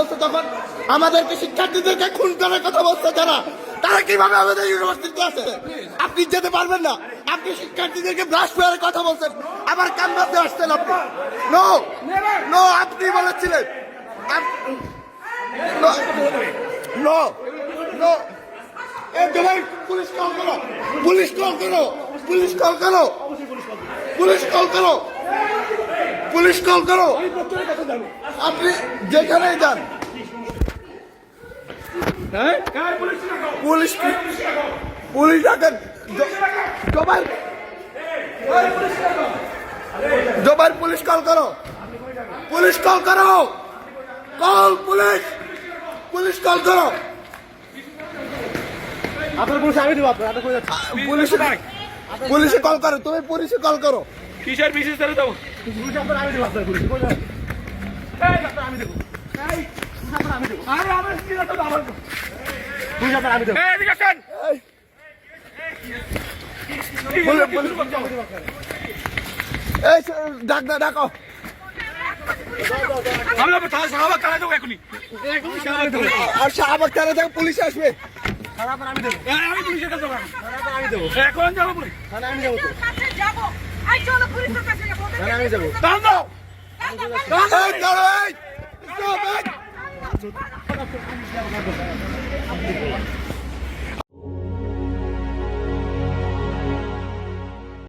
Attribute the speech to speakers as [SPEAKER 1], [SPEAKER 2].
[SPEAKER 1] বলছে তখন আমাদেরকে শিক্ষার্থীদেরকে খুন করার কথা বলছে তারা কিভাবে আমাদের ইউনিভার্সিটিতে আছে? আপনি যেতে পারবেন না। আপনি শিক্ষার্থীদেরকে ব্রাশ ফেয়ারের কথা বলছেন, আবার ক্যাম্পাসে আসছেন আপনি। নো নো, আপনি বলেছিলেন। নো নো, পুলিশ কল করো, পুলিশ কল করো, পুলিশ কল করো, পুলিশ কল করো, পুলিশ কল করো। আপনি যেখানেই যান পুলিশ পুলিশ ডাকেন। জোবাইর পুলিশ কল করো, পুলিশ কল করো, কল পুলিশ, পুলিশ কল করো।
[SPEAKER 2] আপনার পুলিশ আমি দেবো, আপনার
[SPEAKER 1] পুলিশে কল করো, তুমি পুলিশে কল করো।
[SPEAKER 2] কিসের বিশেষ করে দেবো পুলিশ আপনার আমি দেবো, আপনার পুলিশ আমি দেবো, আমি দেবো, আমার পুলিশ আপনার আমি দেবো।
[SPEAKER 1] এই ডাকো। আর শাহবাগ থানা থেকে পুলিশ আসবে।
[SPEAKER 2] আমি দেবো, আমি পুলিশের কাছে আমি দেবো, এখন যাবো পুলিশ আমি যাবো, আমি যাবো।
[SPEAKER 1] দাঁড়াও।